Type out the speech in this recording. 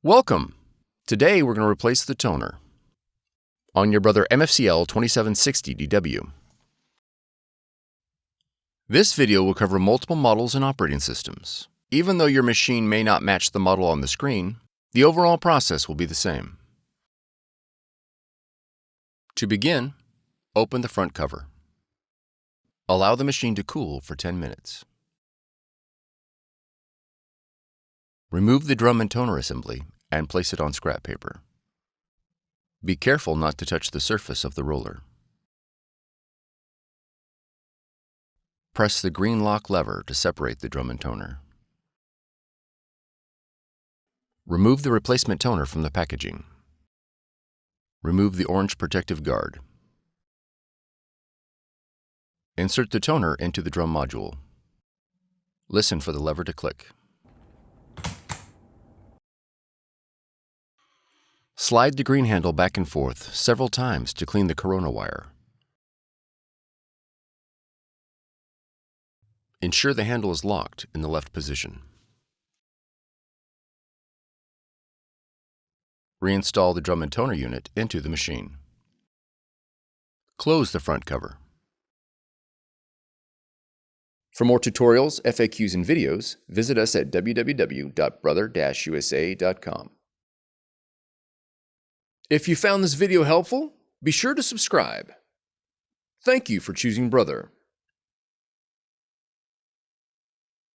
Welcome! Today we're going to replace the toner on your Brother MFC L2760DW. This video will cover multiple models and operating systems. Even though your machine may not match the model on the screen, the overall process will be the same. To begin, open the front cover. Allow the machine to cool for 10 minutes. Remove the drum and toner assembly and place it on scrap paper. Be careful not to touch the surface of the roller. Press the green lock lever to separate the drum and toner. Remove the replacement toner from the packaging. Remove the orange protective guard. Insert the toner into the drum module. Listen for the lever to click. Slide the green handle back and forth several times to clean the corona wire. Ensure the handle is locked in the left position. Reinstall the drum and toner unit into the machine. Close the front cover. For more tutorials, FAQs, and videos, visit us at www.brother-usa.com. If you found this video helpful, be sure to subscribe. Thank you for choosing Brother.